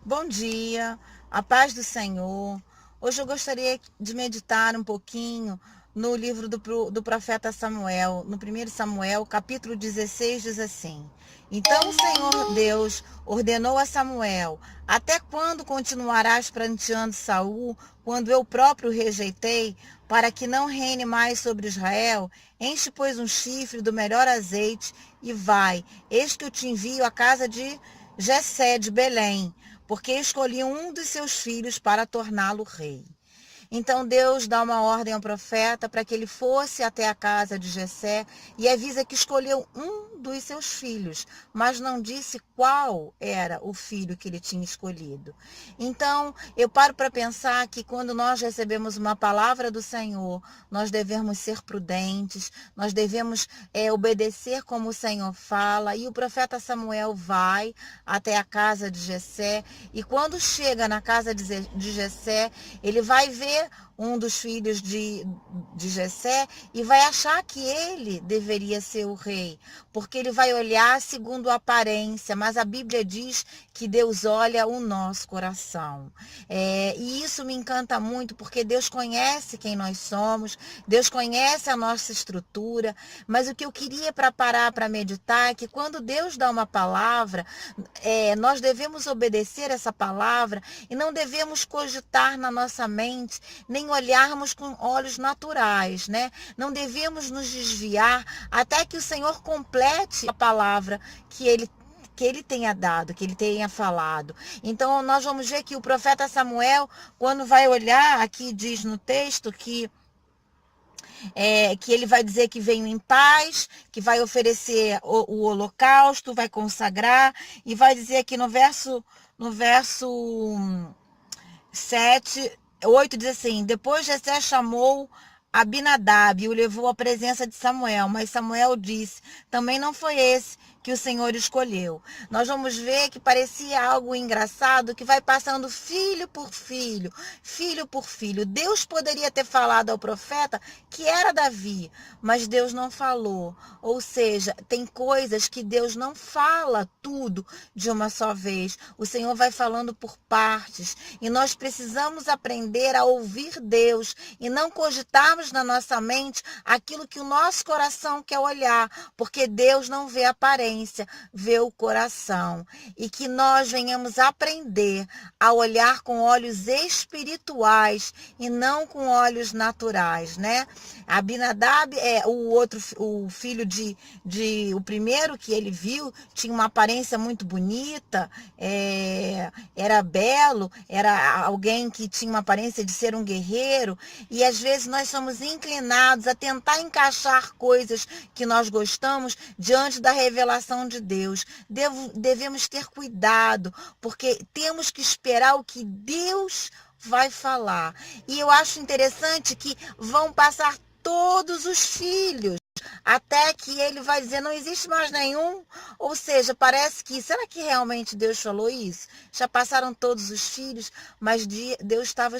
Bom dia, a paz do Senhor. Hoje eu gostaria de meditar um pouquinho no livro do profeta Samuel. No 1 Samuel, capítulo 16, diz assim: Então o Senhor Deus ordenou a Samuel: Até quando continuarás pranteando Saul, quando eu próprio o rejeitei, para que não reine mais sobre Israel? Enche, pois, um chifre do melhor azeite e vai. Eis que eu te envio à casa de Jessé de Belém, porque escolhi um dos seus filhos para torná-lo rei. Então Deus dá uma ordem ao profeta para que ele fosse até a casa de Jessé e avisa que escolheu um dos seus filhos, mas não disse qual era o filho que ele tinha escolhido. Então, eu paro para pensar que quando nós recebemos uma palavra do Senhor, nós devemos ser prudentes, nós devemos obedecer como o Senhor fala, e o profeta Samuel vai até a casa de Jessé, e quando chega na casa de Jessé, ele vai ver um dos filhos de Jessé e vai achar que ele deveria ser o rei, porque ele vai olhar segundo a aparência, mas a Bíblia diz que Deus olha o nosso coração. E isso me encanta muito, porque Deus conhece quem nós somos, Deus conhece a nossa estrutura, mas o que eu queria para parar para meditar é que quando Deus dá uma palavra, nós devemos obedecer essa palavra e não devemos cogitar na nossa mente, nem olharmos com olhos naturais, né? Não devemos nos desviar até que o Senhor complete a palavra que ele tenha dado, que ele tenha falado. Então, nós vamos ver que o profeta Samuel, quando vai olhar, aqui diz no texto que ele vai dizer que veio em paz, que vai oferecer o holocausto, vai consagrar, e vai dizer aqui no verso 7, 8 diz assim: Depois Jessé chamou Abinadab e o levou à presença de Samuel, mas Samuel disse: Também não foi esse que o Senhor escolheu. Nós vamos ver que parecia algo engraçado, que vai passando filho por filho, filho por filho. Deus poderia ter falado ao profeta que era Davi, mas Deus não falou. Ou seja, tem coisas que Deus não fala tudo de uma só vez. O Senhor vai falando por partes, e nós precisamos aprender a ouvir Deus e não cogitarmos na nossa mente aquilo que o nosso coração quer olhar, porque Deus não vê a aparência, vê o coração. E que nós venhamos aprender a olhar com olhos espirituais e não com olhos naturais, né? Abinadab é o filho o primeiro que ele viu, tinha uma aparência muito bonita, era belo, era alguém que tinha uma aparência de ser um guerreiro, e às vezes nós somos inclinados a tentar encaixar coisas que nós gostamos diante da revelação de Deus. Devemos ter cuidado, porque temos que esperar o que Deus vai falar. E eu acho interessante que vão passar todos os filhos, até que ele vai dizer, não existe mais nenhum. Ou seja, parece que, será que realmente Deus falou isso? Já passaram todos os filhos, mas Deus estava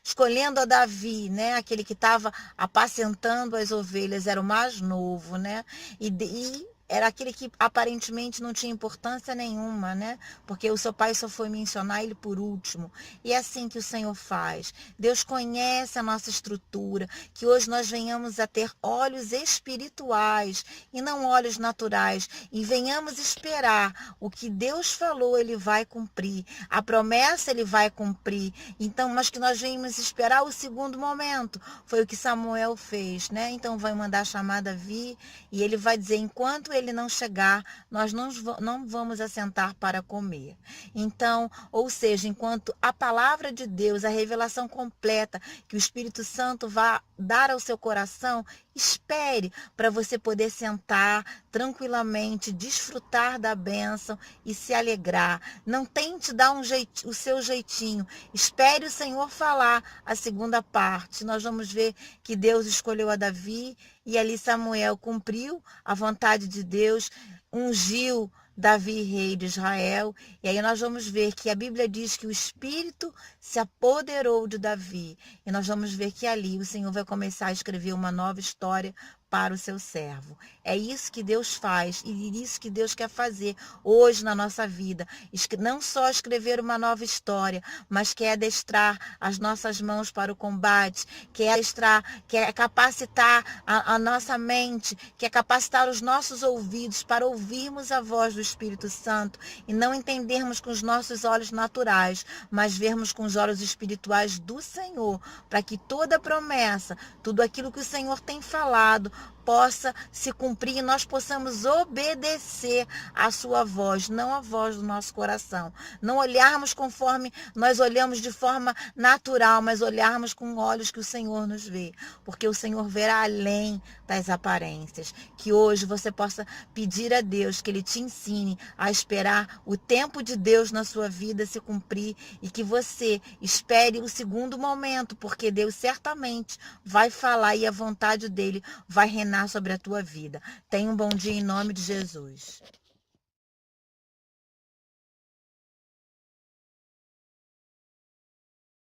escolhendo a Davi, né? Aquele que estava apacentando as ovelhas, era o mais novo, né? E era aquele que aparentemente não tinha importância nenhuma, né? Porque o seu pai só foi mencionar ele por último. E é assim que o Senhor faz. Deus conhece a nossa estrutura, que hoje nós venhamos a ter olhos espirituais e não olhos naturais, e venhamos esperar o que Deus falou, ele vai cumprir. A promessa ele vai cumprir. Então, mas que nós venhamos esperar o segundo momento. Foi o que Samuel fez, né? Então vai mandar chamar Davi e ele vai dizer, enquanto ele não chegar, nós não vamos assentar para comer. Então, ou seja, enquanto a palavra de Deus, a revelação completa que o Espírito Santo vai dar ao seu coração, espere para você poder sentar tranquilamente, desfrutar da bênção e se alegrar. Não tente dar o seu jeitinho. Espere o Senhor falar a segunda parte. Nós vamos ver que Deus escolheu a Davi e ali Samuel cumpriu a vontade de Deus, ungiu Davi, rei de Israel. E aí nós vamos ver que a Bíblia diz que o Espírito se apoderou de Davi. E nós vamos ver que ali o Senhor vai começar a escrever uma nova história para o seu servo. É isso que Deus faz e isso que Deus quer fazer hoje na nossa vida. Não só escrever uma nova história, mas quer adestrar as nossas mãos para o combate, quer adestrar, quer capacitar a nossa mente, quer capacitar os nossos ouvidos para ouvirmos a voz do Espírito Santo e não entendermos com os nossos olhos naturais, mas vermos com os olhos espirituais do Senhor, para que toda promessa, tudo aquilo que o Senhor tem falado, possa se cumprir e nós possamos obedecer à sua voz, não a voz do nosso coração. Não olharmos conforme nós olhamos de forma natural, mas olharmos com olhos que o Senhor nos vê, porque o Senhor verá além das aparências. Que hoje você possa pedir a Deus que Ele te ensine a esperar o tempo de Deus na sua vida se cumprir e que você espere o segundo momento, porque Deus certamente vai falar e a vontade dele vai reinar sobre a tua vida. Tenha um bom dia em nome de Jesus.